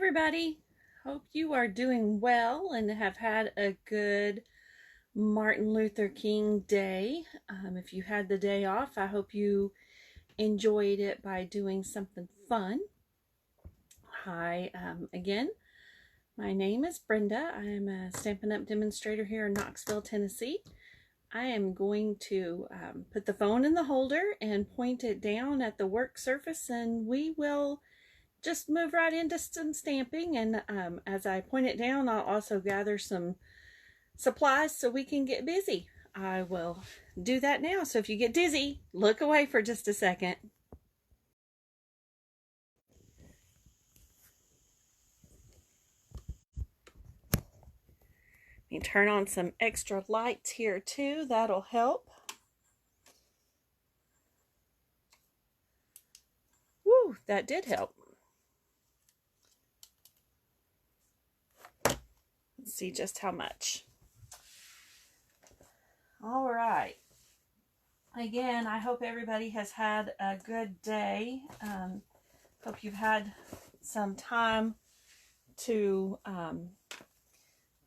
everybody. Hope you are doing well and have had a good Martin Luther King Day. If you had the day off, I hope you enjoyed it by doing something fun. Hi, again. My name is Brenda. I am a Stampin' Up demonstrator here in Knoxville, Tennessee. I am going to put the phone in the holder and point it down at the work surface, and we will just move right into some stamping. And as I point it down, I'll also gather some supplies so we can get busy. I will do that now. So if you get dizzy, look away for just a second. You turn on some extra lights here too. That'll help. Woo, that did help. Let's see just how much. All right. Again, I hope everybody has had a good day. Hope you've had some time to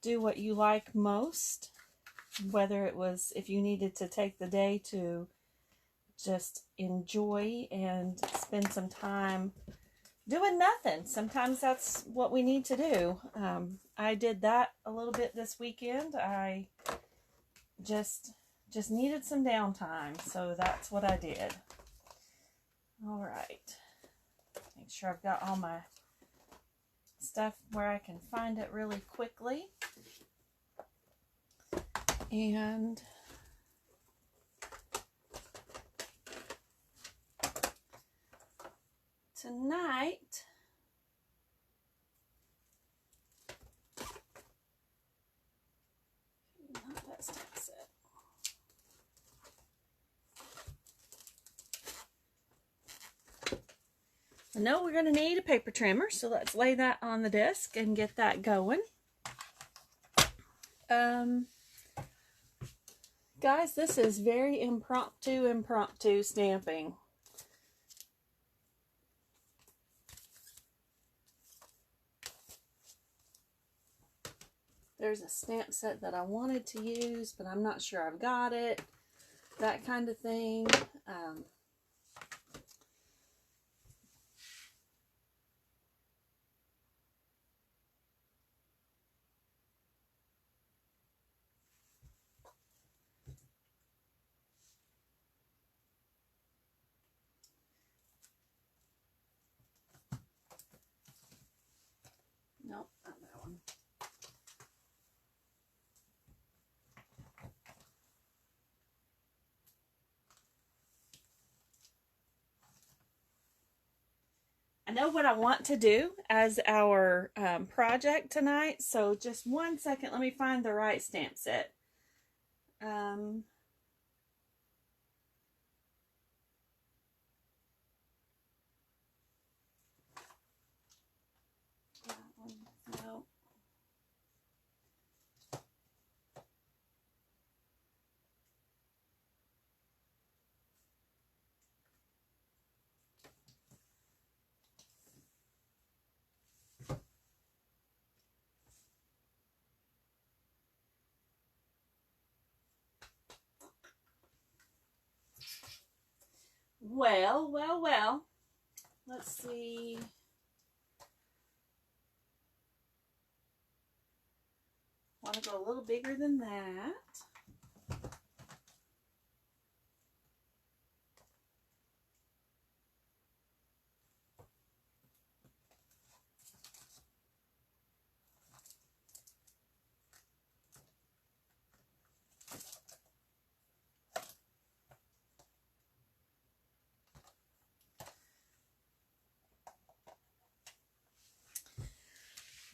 do what you like most, whether it was if you needed to take the day to just enjoy and spend some time doing nothing. Sometimes that's what we need to do. I did that a little bit this weekend. I just needed some downtime, so that's what I did. All right. Make sure I've got all my stuff where I can find it really quickly. And tonight, not that stamp set. I know we're going to need a paper trimmer, so let's lay that on the desk and get that going. Guys, this is very impromptu stamping. There's a stamp set that I wanted to use, but I'm not sure I've got it. That kind of thing. Nope, not that one. I know what I want to do as our project tonight, so just 1 second, let me find the right stamp set. No. Well. Let's see. Want to go a little bigger than that.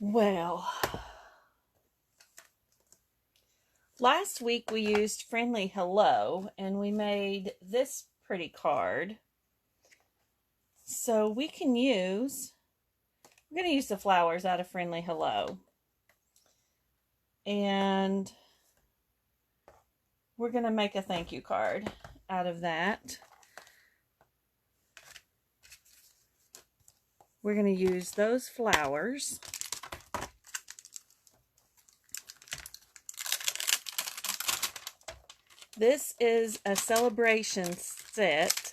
Well, last week we used Friendly Hello and we made this pretty card. So we can use, I'm going to use the flowers out of Friendly Hello. And we're going to make a thank you card out of that. we're going to use those flowers. This is a celebration set.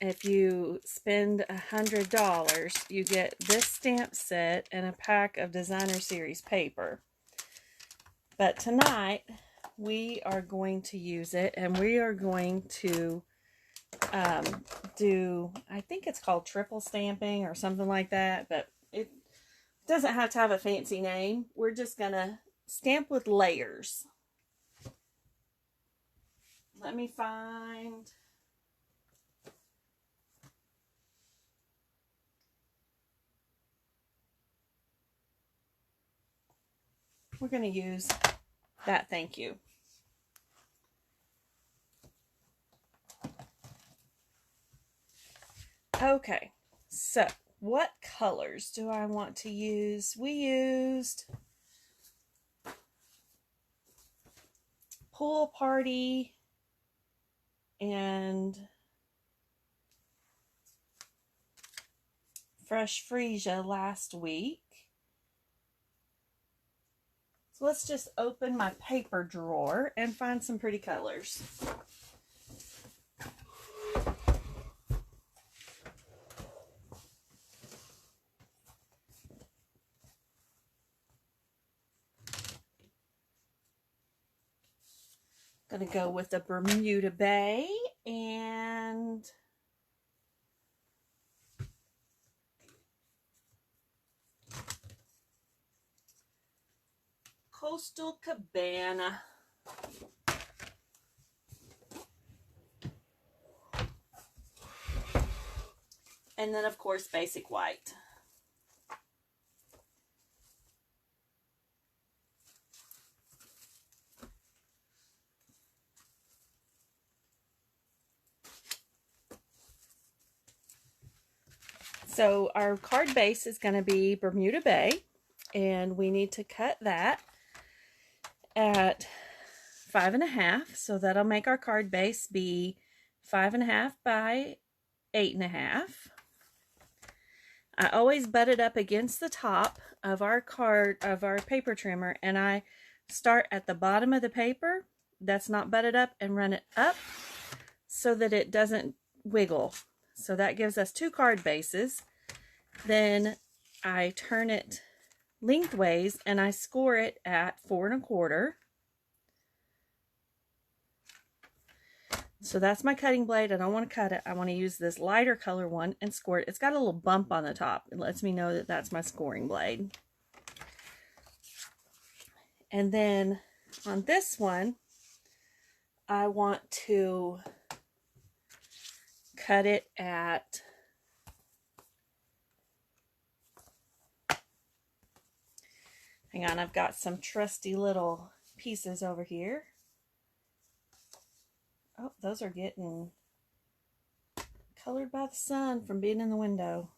If you spend $100, you get this stamp set and a pack of designer series paper. But tonight, we are going to use it, and we are going to do, I think it's called triple stamping or something like that, but it doesn't have to have a fancy name. We're just going to stamp with layers. Let me find... We're going to use that thank you. Okay, so what colors do I want to use? We used Pool Party and Fresh Freesia last week. So let's just open my paper drawer and find some pretty colors. Gonna go with the Bermuda Bay and Coastal Cabana. And then, of course, basic white. So our card base is going to be Bermuda Bay, and we need to cut that at 5.5, so that'll make our card base be 5.5 by 8.5. I always butt it up against the top of our paper trimmer, and I start at the bottom of the paper that's not butted up and run it up so that it doesn't wiggle. So that gives us 2 card bases. Then I turn it lengthways and I score it at 4 1/4. So that's my cutting blade. I don't want to cut it. I want to use this lighter color one and score it. It's got a little bump on the top. It lets me know that that's my scoring blade. And then on this one, I want to cut it at hang on, I've got some trusty little pieces over here. Oh, those are getting colored by the sun from being in the window.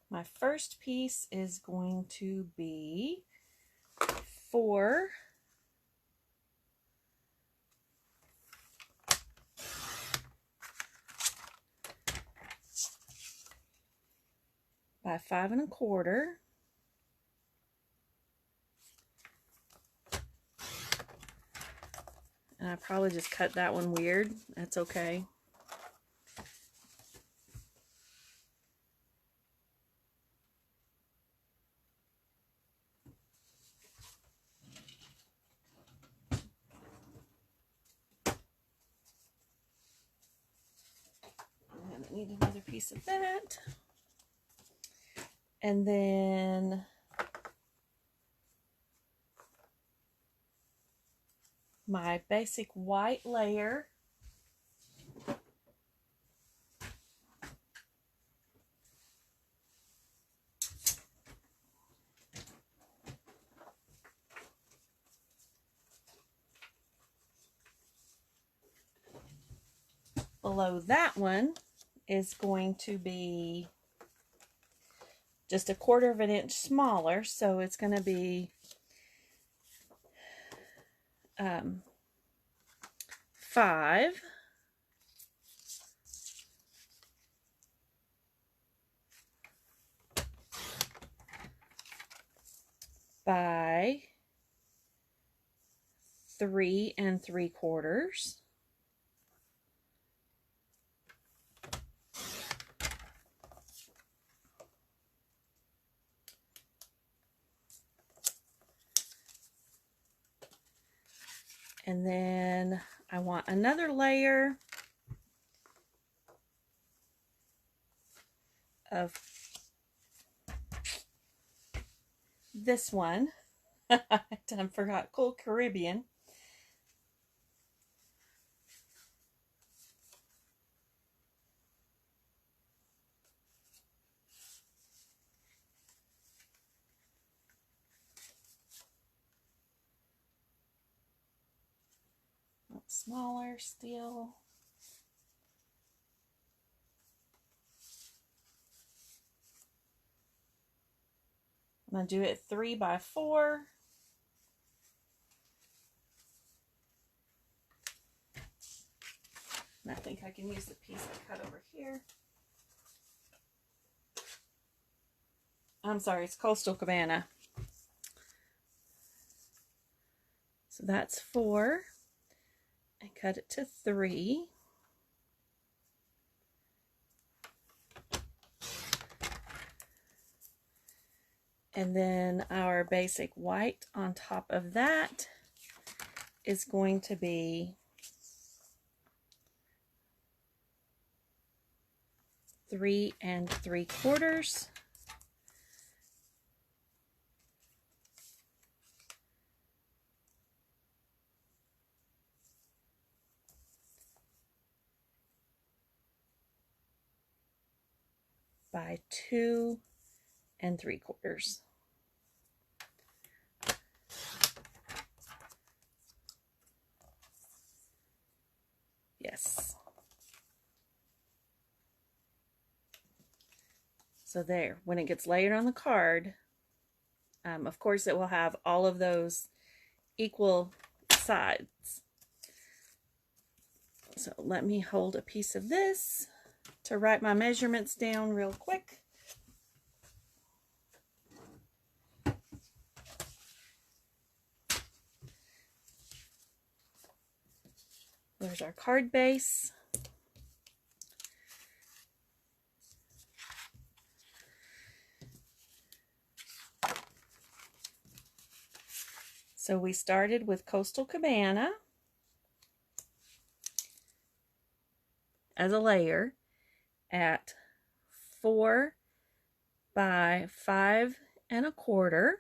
My first piece is going to be 4 by 5 1/4. And I probably just cut that one weird. That's okay. And I need another piece of that. And then my basic white layer. Below that one is going to be just 1/4 inch smaller, so it's going to be 5 by 3 3/4. And then I want another layer of this one. I forgot, Cool Caribbean. Smaller still. I'm going to do it 3 by 4. And I think I can use the piece I cut over here. I'm sorry, it's Coastal Cabana. So that's 4. And cut it to 3. And then our basic white on top of that is going to be 3 3/4. By 2 3/4. Yes. So there, when it gets layered on the card, of course it will have all of those equal sides. So let me hold a piece of this to write my measurements down real quick. There's our card base. So we started with Coastal Cabana as a layer at 4 by 5 1/4.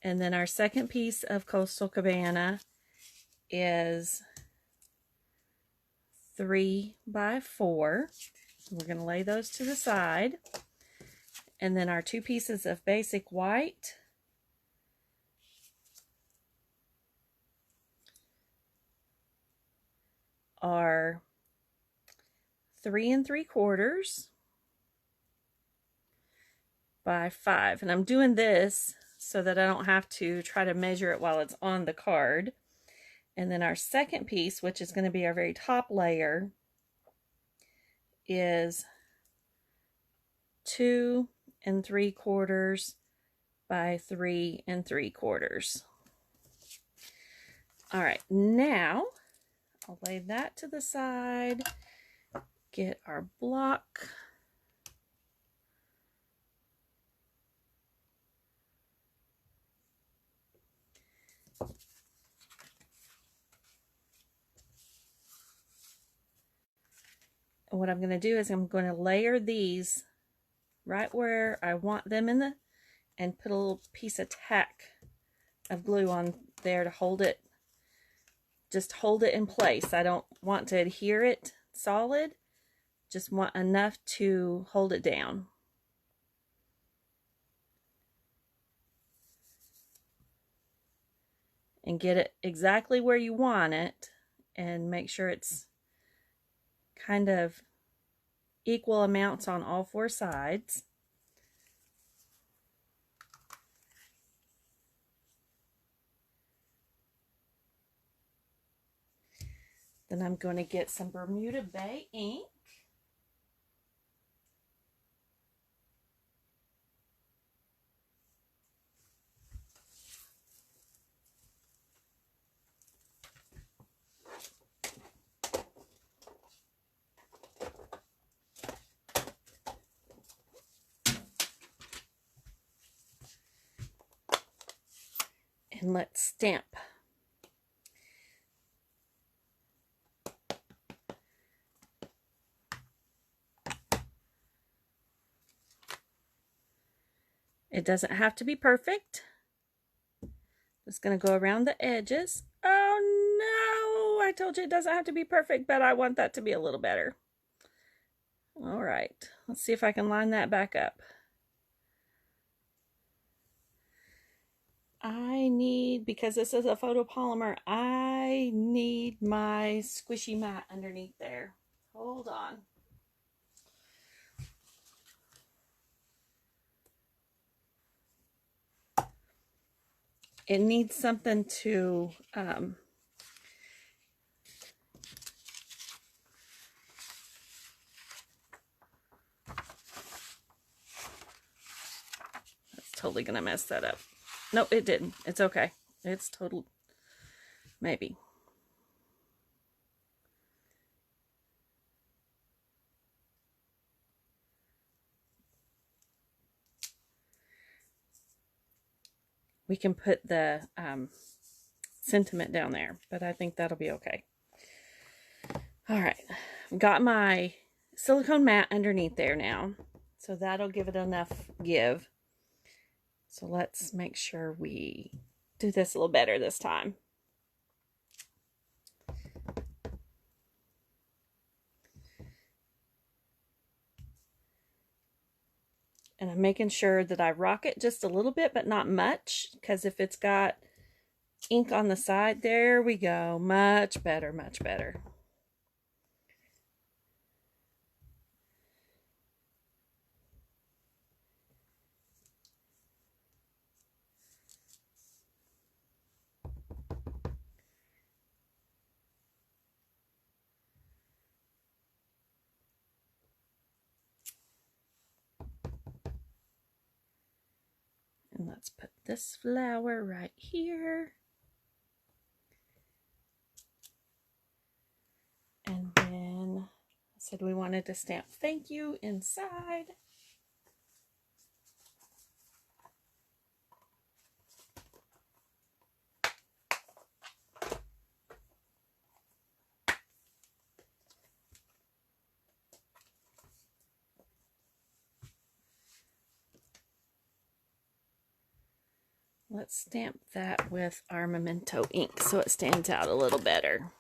And then our second piece of Coastal Cabana is 3 by 4. We're going to lay those to the side. And then our 2 pieces of basic white are 3 3/4 by 5. And I'm doing this so that I don't have to try to measure it while it's on the card. And then our second piece, which is going to be our very top layer, is 2 3/4 by 3 3/4. All right, now I'll lay that to the side, get our block. And what I'm going to do is I'm going to layer these right where I want them in and put a little piece of tack of glue on there to hold it, just hold it in place. I don't want to adhere it solid, just want enough to hold it down. And get it exactly where you want it, and make sure it's kind of equal amounts on all 4 sides. Then I'm going to get some Bermuda Bay ink. And let's stamp. It doesn't have to be perfect. Just going to go around the edges. Oh no, I told you it doesn't have to be perfect, but I want that to be a little better. All right, let's see if I can line that back up. I need, because this is a photopolymer, I need my squishy mat underneath there. Hold on. It needs something to that's totally gonna mess that up. Nope, it didn't. It's okay. It's total, maybe. We can put the sentiment down there, but I think that'll be okay. All right, I've got my silicone mat underneath there now, so that'll give it enough give. So let's make sure we do this a little better this time. And I'm making sure that I rock it just a little bit, but not much, because if it's got ink on the side, there we go. Much better, much better. And let's put this flower right here. And then I said we wanted to stamp thank you inside. Let's stamp that with our Memento ink so it stands out a little better.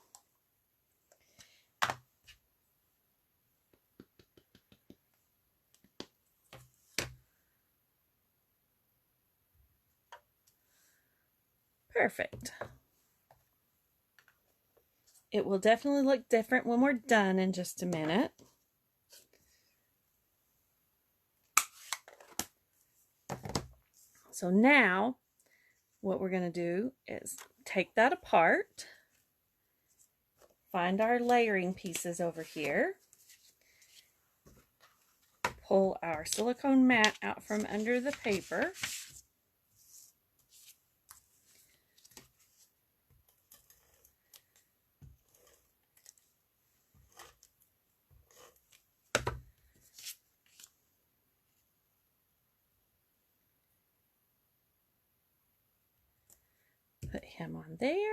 Perfect. It will definitely look different when we're done in just a minute. So now what we're going to do is take that apart, find our layering pieces over here, pull our silicone mat out from under the paper, put him on there.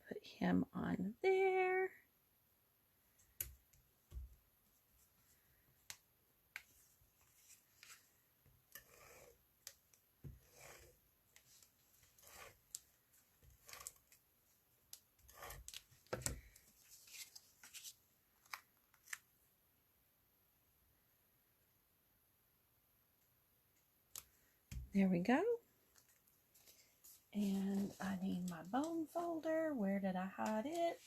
Put him on there. There we go. And I need my bone folder. Where did I hide it?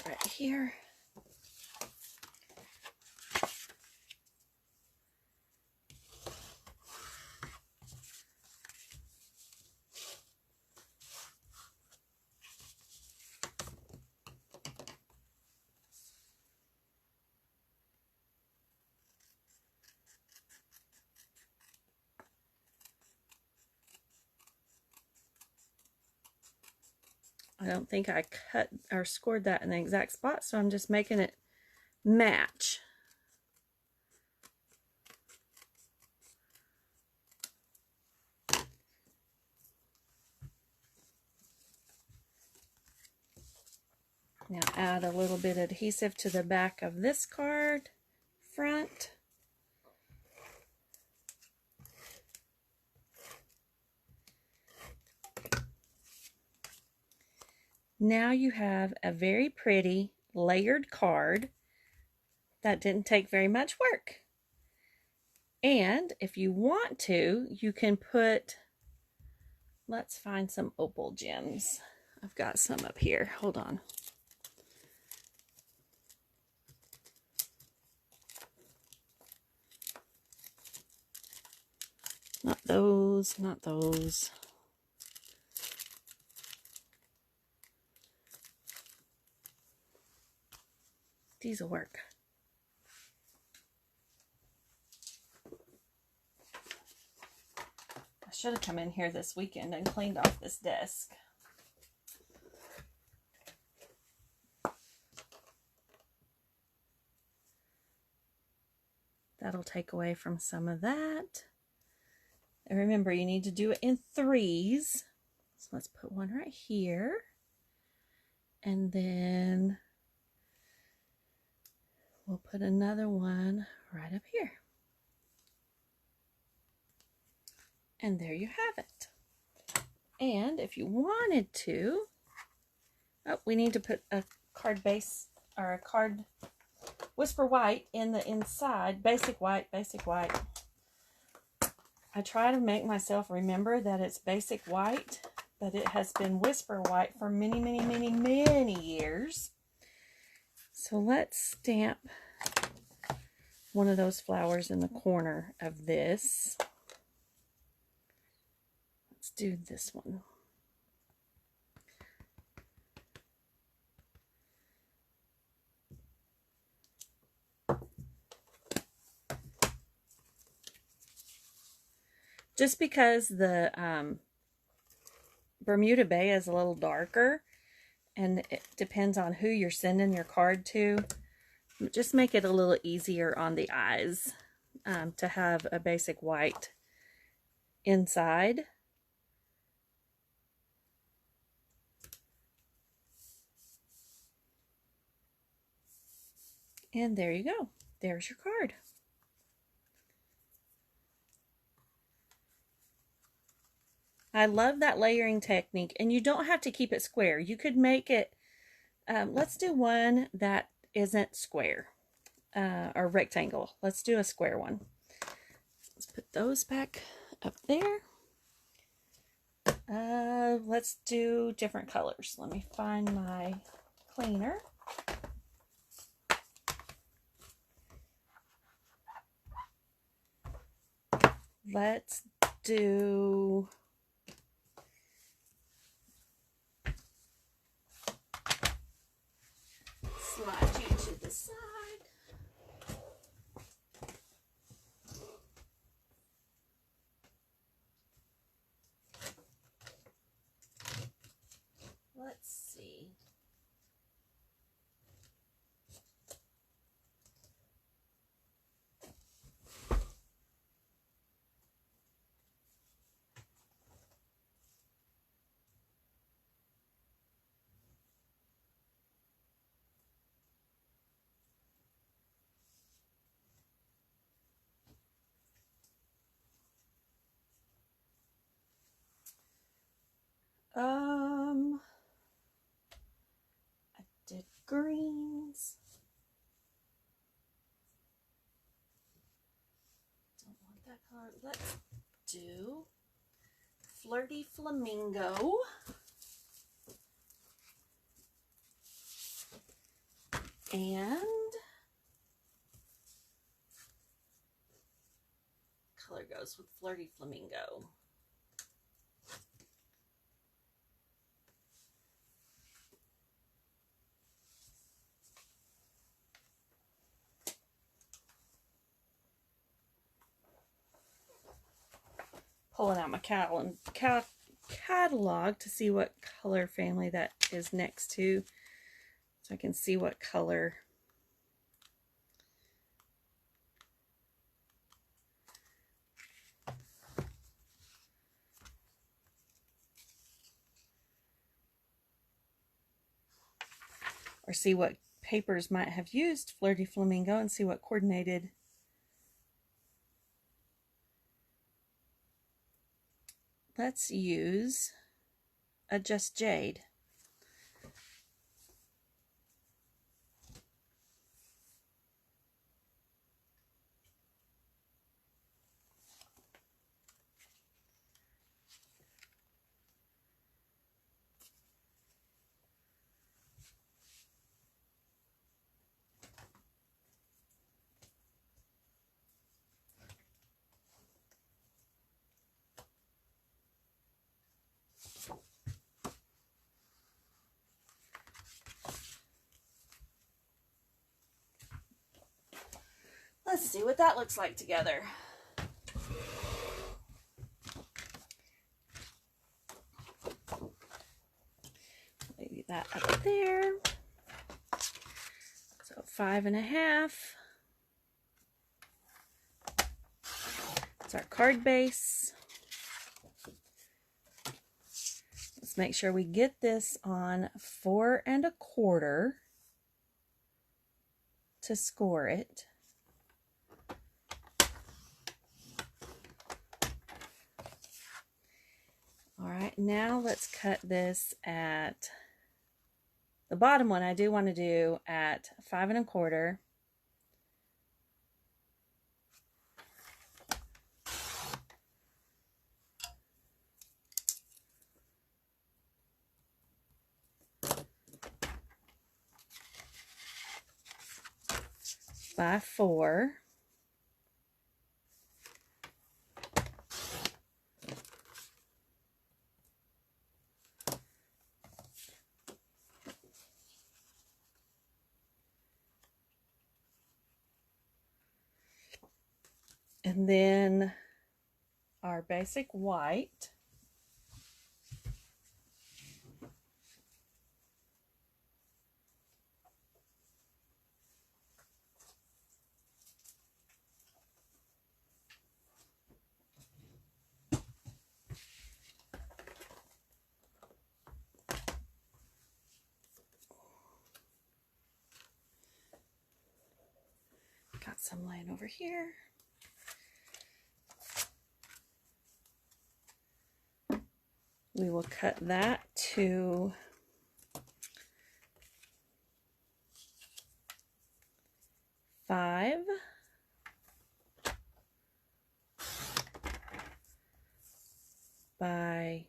Right here. I don't think I cut or scored that in the exact spot, so I'm just making it match. Now add a little bit of adhesive to the back of this card front. Now you have a very pretty layered card that didn't take very much work. And if you want to, you can put, let's find some opal gems. I've got some up here. Hold on. Not those, not those. These will work. I should have come in here this weekend and cleaned off this desk. That'll take away from some of that. And remember, you need to do it in threes. So let's put one right here. And then we'll put another one right up here. And there you have it. And if you wanted to, oh, we need to put a card base or a card Whisper White in the inside. Basic white, basic white. I try to make myself remember that it's basic white, but it has been Whisper White for many, many, many, many years. So let's stamp one of those flowers in the corner of this. Let's do this one. Just because the Bermuda Bay is a little darker, and it depends on who you're sending your card to, just make it a little easier on the eyes to have a basic white inside. And there you go. There's your card. I love that layering technique, and you don't have to keep it square. You could make it, let's do one that isn't square or rectangle. Let's do a square one. Let's put those back up there. Let's do different colors. Let me find my cleaner. Let's do slide you to the side. Let's see. I did greens. Don't want that color. Let's do Flirty Flamingo. And color goes with Flirty Flamingo. Pulling out my catalog to see what color family that is next to, so I can see what color or see what papers might have used Flirty Flamingo and see what coordinated. Let's use a Just Jade. Let's see what that looks like together. Maybe that up there. So 5.5. It's our card base. Let's make sure we get this on 4 1/4 to score it. All right, now let's cut this at the bottom one. I do want to do at 5 1/4. By 4. And then our basic white. Got some laying over here. We will cut that to 5 by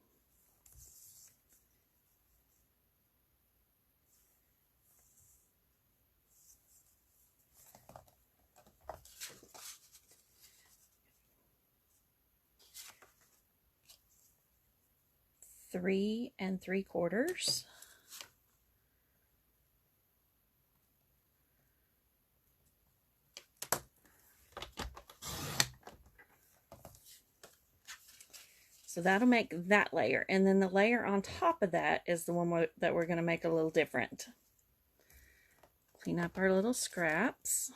3 3/4. So that'll make that layer. And then the layer on top of that is the one that we're going to make a little different. Clean up our little scraps.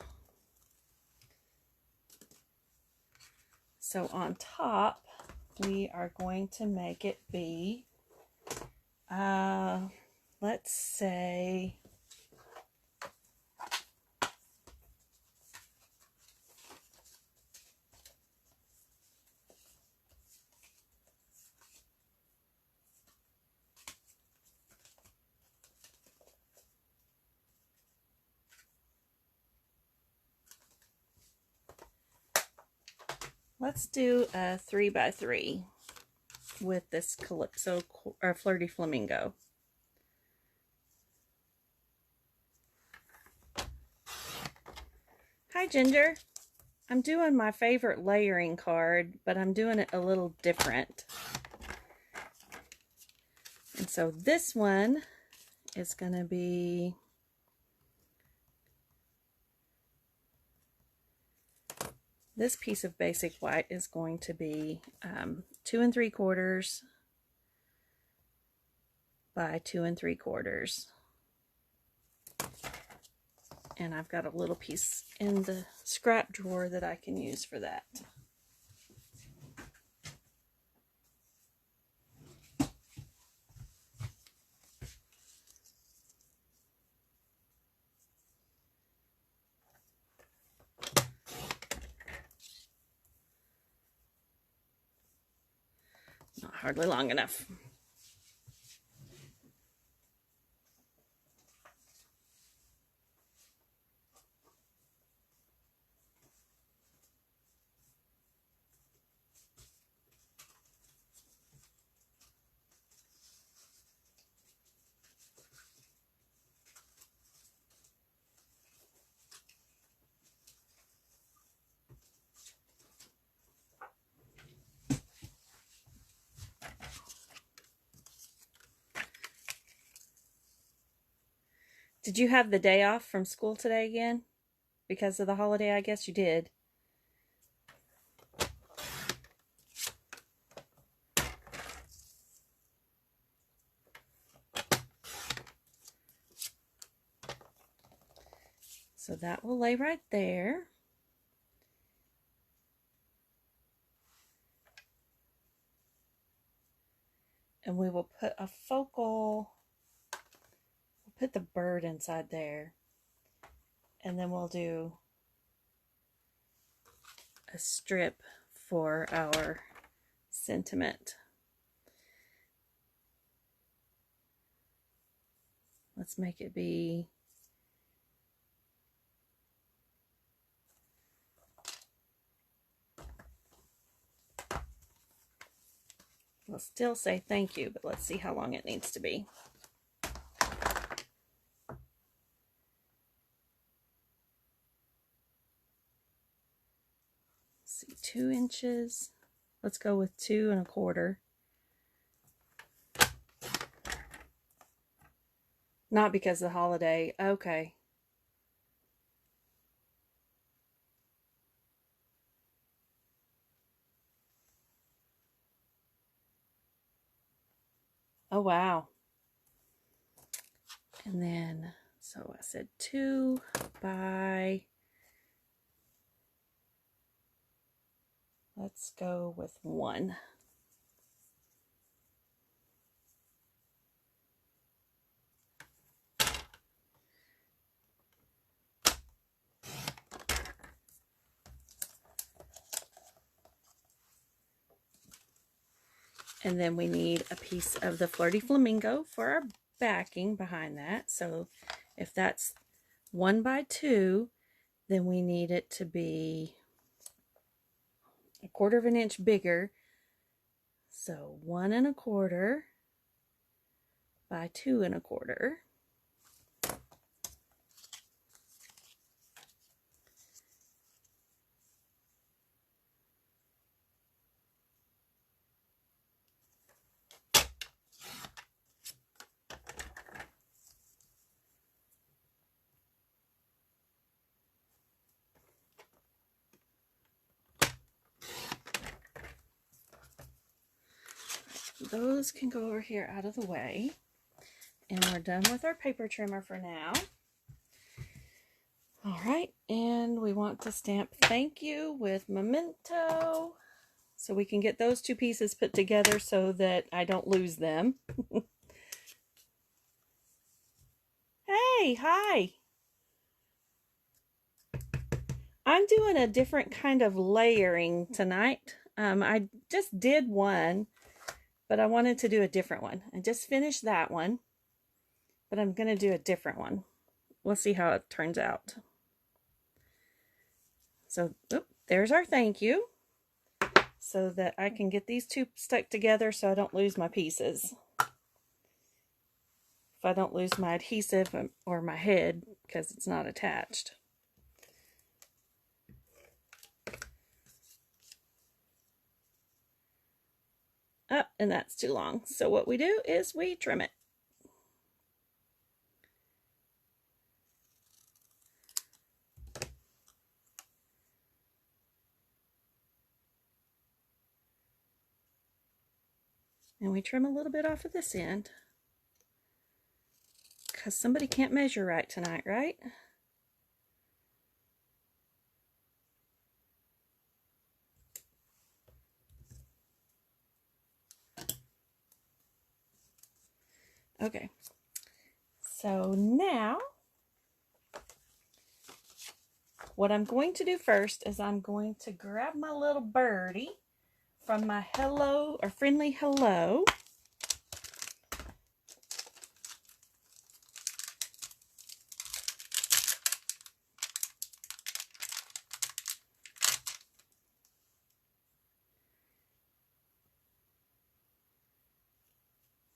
So on top, we are going to make it be, let's say, let's do a 3 by 3. with this Calypso or Flirty Flamingo. Hi, Ginger. I'm doing my favorite layering card, but I'm doing it a little different. And so this one is going to be this piece of basic white is going to be 2 3/4 by 2 3/4. And I've got a little piece in the scrap drawer that I can use for that. Not hardly long enough. Did you have the day off from school today again? Because of the holiday, I guess you did. So that will lay right there. And we will put a focal, we'll put the bird inside there. And then we'll do a strip for our sentiment. Let's make it be we'll still say thank you, but let's see how long it needs to be. Let's see, 2 inches. Let's go with 2 1/4. Not because of the holiday. Okay. Oh, wow. And then, so I said 2 by, let's go with 1. And then we need a piece of the Flirty Flamingo for our backing behind that. So if that's 1 by 2, then we need it to be 1/4 of an inch bigger. So 1 1/4 by 2 1/4. Those can go over here out of the way. And we're done with our paper trimmer for now. All right, and we want to stamp thank you with memento. So we can get those 2 pieces put together so that I don't lose them. Hey, hi. I'm doing a different kind of layering tonight. I just did one, but I wanted to do a different one. I just finished that one, but I'm going to do a different one. We'll see how it turns out. So, there's our thank you. so that I can get these two stuck together so I don't lose my pieces. If I don't lose my adhesive or my head because it's not attached. Oh, and that's too long. So what we do is we trim it. And we trim a little bit off of this end. Because somebody can't measure right tonight, right? Okay. So now, what I'm going to do first is I'm going to grab my little birdie from my hello or friendly hello.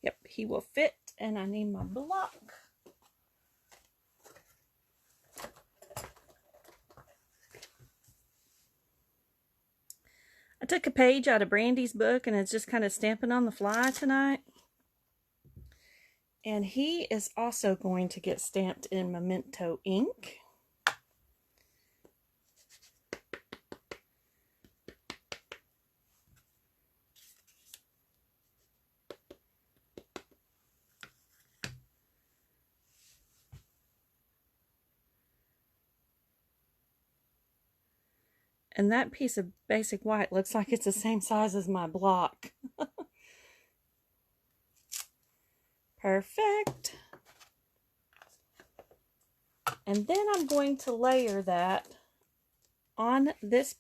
Yep, he will fit, and I need my block. I took a page out of Brandy's book, and it's just kind of stamping on the fly tonight. And he is also going to get stamped in Memento ink. And that piece of basic white looks like it's the same size as my block. Perfect. And then I'm going to layer that on this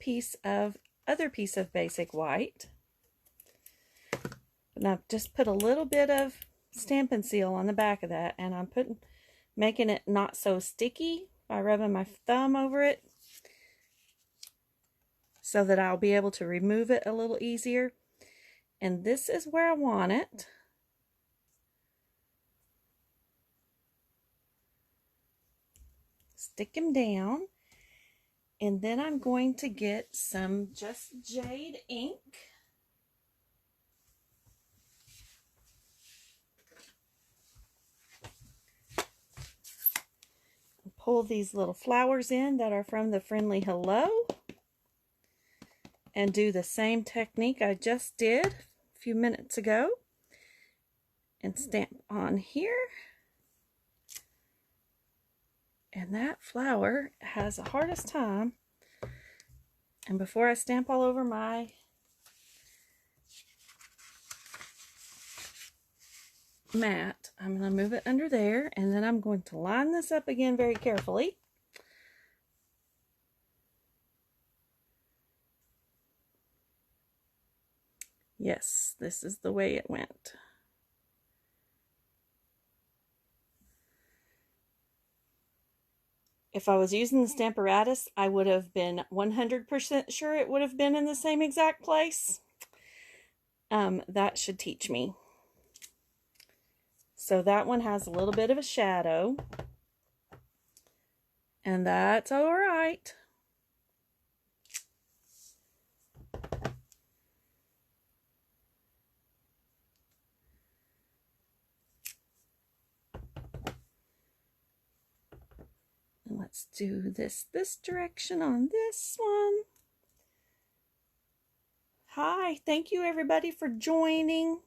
other piece of basic white. And I've just put a little bit of Stampin' Seal on the back of that, and I'm making it not so sticky by rubbing my thumb over it, so that I'll be able to remove it a little easier. And this is where I want it. Stick him down. And then I'm going to get some just Jade ink. Pull these little flowers in that are from the friendly hello. And do the same technique I just did a few minutes ago. And stamp on here. And that flower has the hardest time. And before I stamp all over my mat, I'm going to move it under there. And then I'm going to line this up again very carefully. Yes, this is the way it went. If I was using the Stamparatus, I would have been 100% sure it would have been in the same exact place. That should teach me. So that one has a little bit of a shadow. And that's all right. Let's do this direction on this one. Hi, thank you everybody for joining.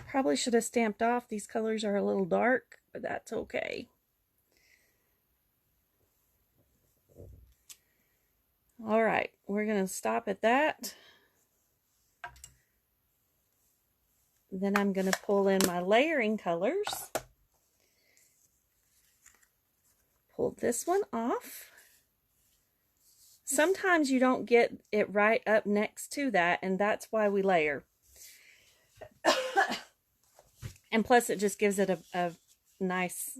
Probably should have stamped off. These colors are a little dark, but that's okay. All right, we're going to stop at that. Then I'm going to pull in my layering colors. Pull this one off. Sometimes you don't get it right up next to that, and that's why we layer. And plus it just gives it a nice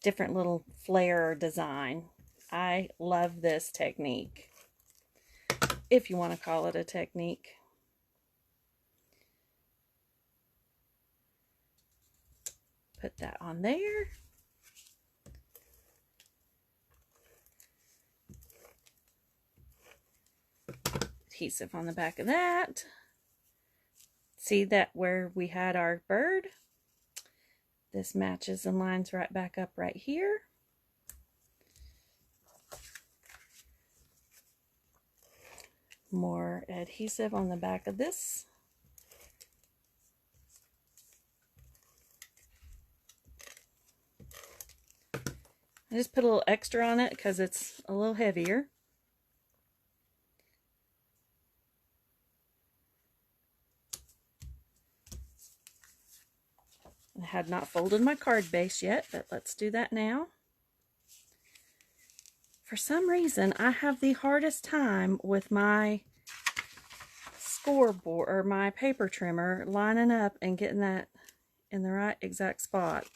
different little flair or design. I love this technique. if you want to call it a technique. Put that on there. Adhesive on the back of that. See that where we had our bird? This matches and lines right back up right here. More adhesive on the back of this. I just put a little extra on it because it's a little heavier. I had not folded my card base yet, but let's do that now. For some reason, I have the hardest time with my scoreboard or my paper trimmer lining up and getting that in the right exact spot.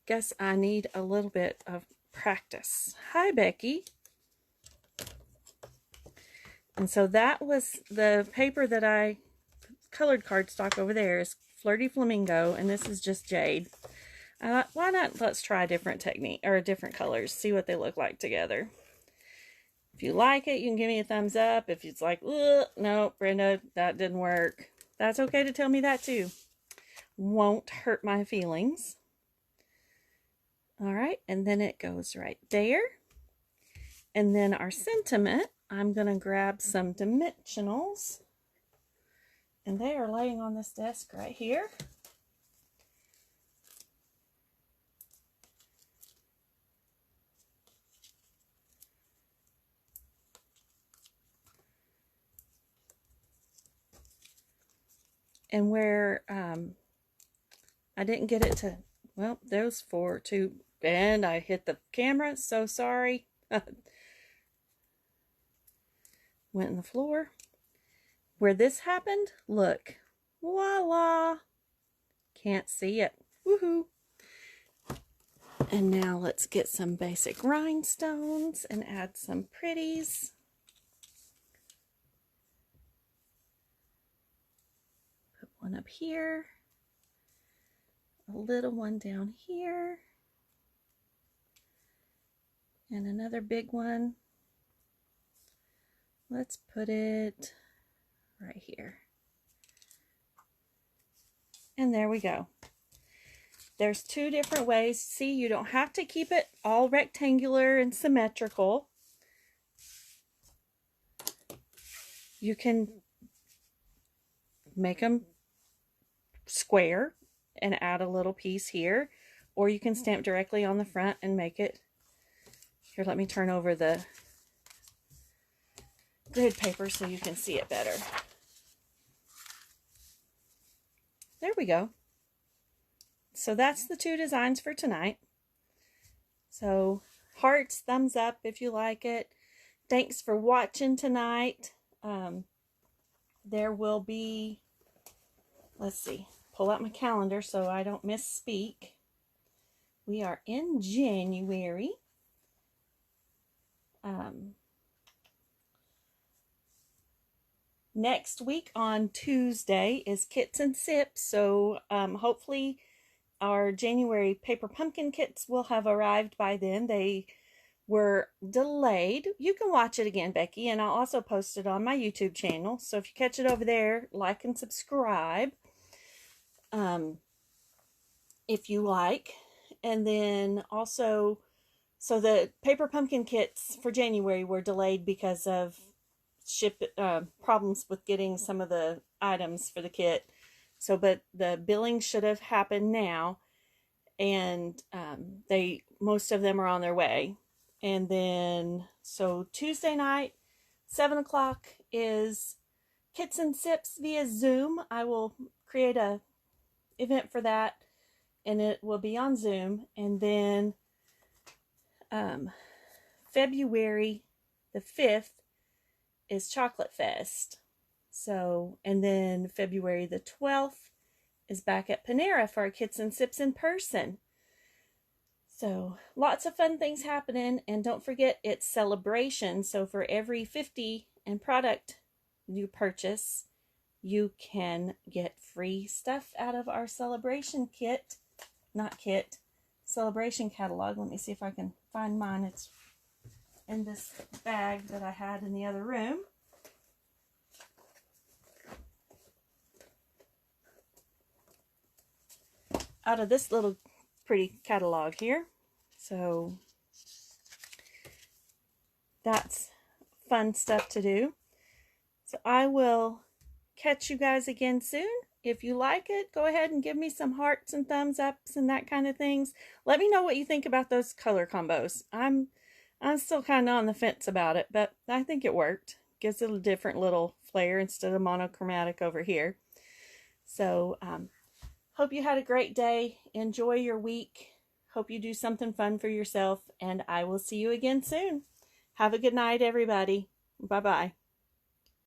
Guess I need a little bit of practice. Hi, Becky. And so that was the paper that I colored cardstock over there is Flirty Flamingo, and this is just Jade. Why not let's try a different technique or different colors, see what they look like together. If you like it, you can give me a thumbs up. If it's like, no, Brenda, that didn't work, that's okay to tell me that too. Won't hurt my feelings. All right, and then it goes right there. And then our sentiment, I'm going to grab some dimensionals. And they are laying on this desk right here. And where I didn't get it to, well, those four too, and I hit the camera, so sorry. Went in the floor. Where this happened, look, voila, can't see it, woohoo. And now let's get some basic rhinestones and add some pretties. Put one up here, a little one down here, and another big one. Let's put it right here. And there we go. There's two different ways. See, you don't have to keep it all rectangular and symmetrical. You can make them square and add a little piece here, or you can stamp directly on the front and make it. Here, let me turn over the grid paper so you can see it better. There we go. So that's the two designs for tonight. So hearts, thumbs up if you like it. Thanks for watching tonight. There will be, let's see, pull out my calendar so I don't misspeak. We are in January. Next week on Tuesday is Kits and Sips, so hopefully our January paper pumpkin kits will have arrived by then. They were delayed. You can watch it again, Becky, and I'll also post it on my YouTube channel. So if you catch it over there, like and subscribe if you like. And then also, so the paper pumpkin kits for January were delayed because of problems with getting some of the items for the kit. So, but the billing should have happened now, and most of them are on their way. And then, so Tuesday night, 7 o'clock is Kits and Sips via Zoom. I will create a event for that, and it will be on Zoom. And then February the 5th is Chocolate Fest. So, and then February the 12th is back at Panera for our Kits and Sips in person. So, lots of fun things happening, and don't forget it's celebration. So for every 50 and product you purchase, you can get free stuff out of our celebration kit. Not kit, celebration catalog. Let me see if I can find mine. It's in this bag that I had in the other room. Out of this little pretty catalog here. So that's fun stuff to do. So I will catch you guys again soon. If you like it, go ahead and give me some hearts and thumbs ups and that kind of things. Let me know what you think about those color combos. I'm still kind of on the fence about it, but I think it worked. Gives it a different little flair instead of monochromatic over here. So hope you had a great day. Enjoy your week. Hope you do something fun for yourself, and I will see you again soon. Have a good night, everybody. Bye-bye.